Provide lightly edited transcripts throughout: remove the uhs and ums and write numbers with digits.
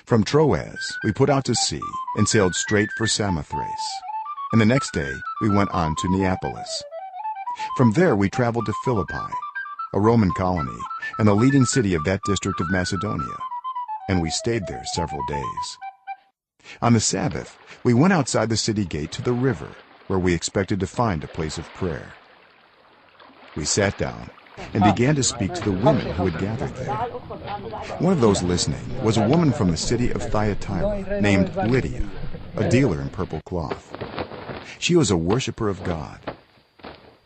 From Troas we put out to sea and sailed straight for Samothrace, and the next day we went on to Neapolis. From there we traveled to Philippi, a Roman colony and the leading city of that district of Macedonia, and we stayed there several days. On the Sabbath we went outside the city gate to the river, where we expected to find a place of prayer. We sat down and began to speak to the women who had gathered there. One of those listening was a woman from the city of Thyatira named Lydia, a dealer in purple cloth. She was a worshiper of God.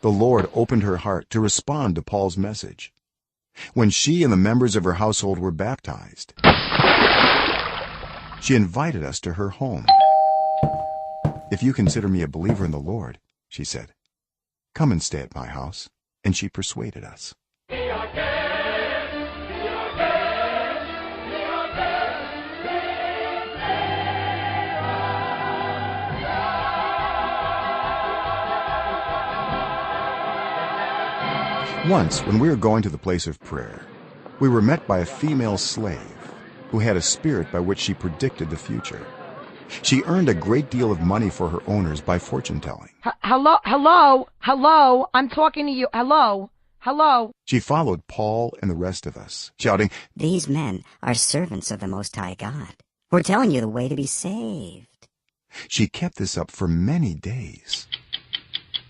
The Lord opened her heart to respond to Paul's message. When she and the members of her household were baptized, she invited us to her home. "If you consider me a believer in the Lord," she said, "come and stay at my house." And she persuaded us. Once, when we were going to the place of prayer, we were met by a female slave who had a spirit by which she predicted the future. She earned a great deal of money for her owners by fortune-telling. Hello, I'm talking to you. Hello. She followed Paul and the rest of us, shouting, "These men are servants of the Most High God. We're telling you the way to be saved." She kept this up for many days.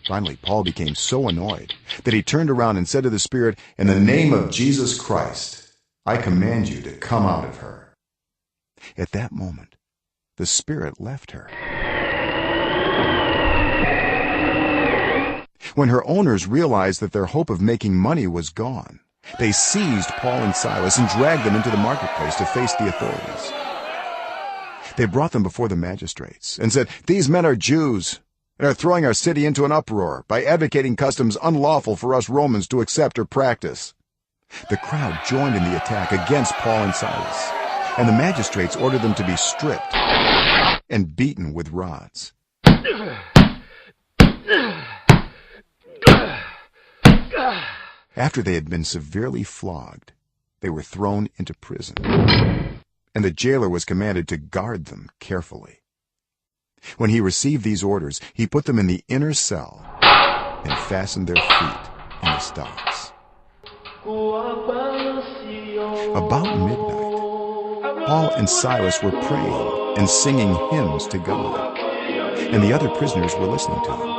Finally, Paul became so annoyed that he turned around and said to the spirit, "In the name of Jesus Christ, I command you to come out of her." At that moment, the spirit left her. When her owners realized that their hope of making money was gone, they seized Paul and Silas and dragged them into the marketplace to face the authorities. They brought them before the magistrates and said, "These men are Jews and are throwing our city into an uproar by advocating customs unlawful for us Romans to accept or practice." The crowd joined in the attack against Paul and Silas, and the magistrates ordered them to be stripped and beaten with rods. After they had been severely flogged, they were thrown into prison, and the jailer was commanded to guard them carefully. When he received these orders, he put them in the inner cell and fastened their feet in the stocks. About midnight, Paul and Silas were praying and singing hymns to God, and the other prisoners were listening to them.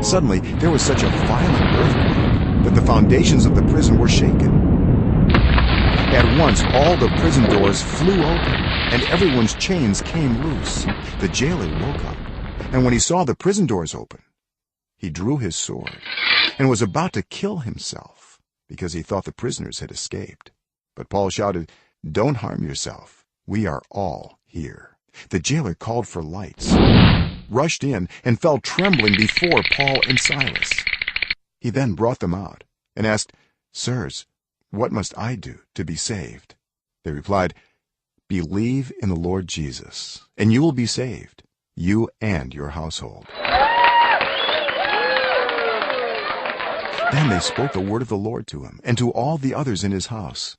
Suddenly, there was such a violent earthquake that the foundations of the prison were shaken. At once, all the prison doors flew open, and everyone's chains came loose. The jailer woke up, and when he saw the prison doors open, he drew his sword and was about to kill himself because he thought the prisoners had escaped. But Paul shouted, "Don't harm yourself. We are all here." The jailer called for lights, rushed in, and fell trembling before Paul and Silas. He then brought them out and asked, "Sirs, what must I do to be saved?" They replied, "Believe in the Lord Jesus, and you will be saved, you and your household." Then they spoke the word of the Lord to him and to all the others in his house.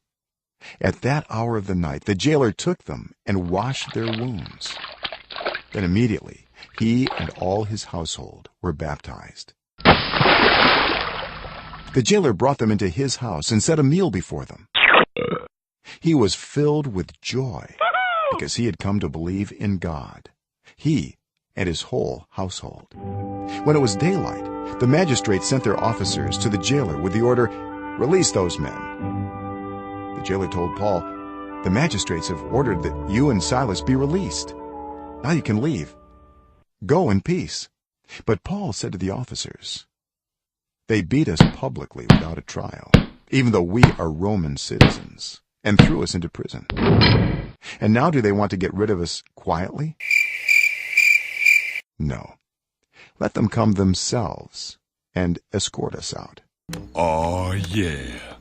At that hour of the night, the jailer took them and washed their wounds. Then immediately he and all his household were baptized. The jailer brought them into his house and set a meal before them. He was filled with joy because he had come to believe in God, he and his whole household. When it was daylight, the magistrates sent their officers to the jailer with the order, "Release those men." The jailer told Paul, "The magistrates have ordered that you and Silas be released. Now you can leave. Go in peace." But Paul said to the officers, "They beat us publicly without a trial, even though we are Roman citizens, and threw us into prison. And now do they want to get rid of us quietly? No. Let them come themselves and escort us out." Oh, yeah.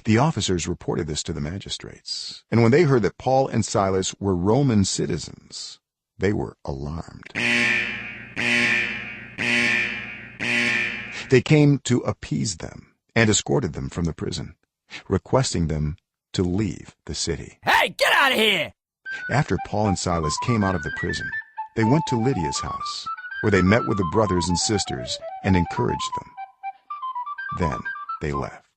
The officers reported this to the magistrates, and when they heard that Paul and Silas were Roman citizens, they were alarmed. They came to appease them and escorted them from the prison, requesting them to leave the city. Hey, get out of here! After Paul and Silas came out of the prison, they went to Lydia's house, where they met with the brothers and sisters and encouraged them. Then they left.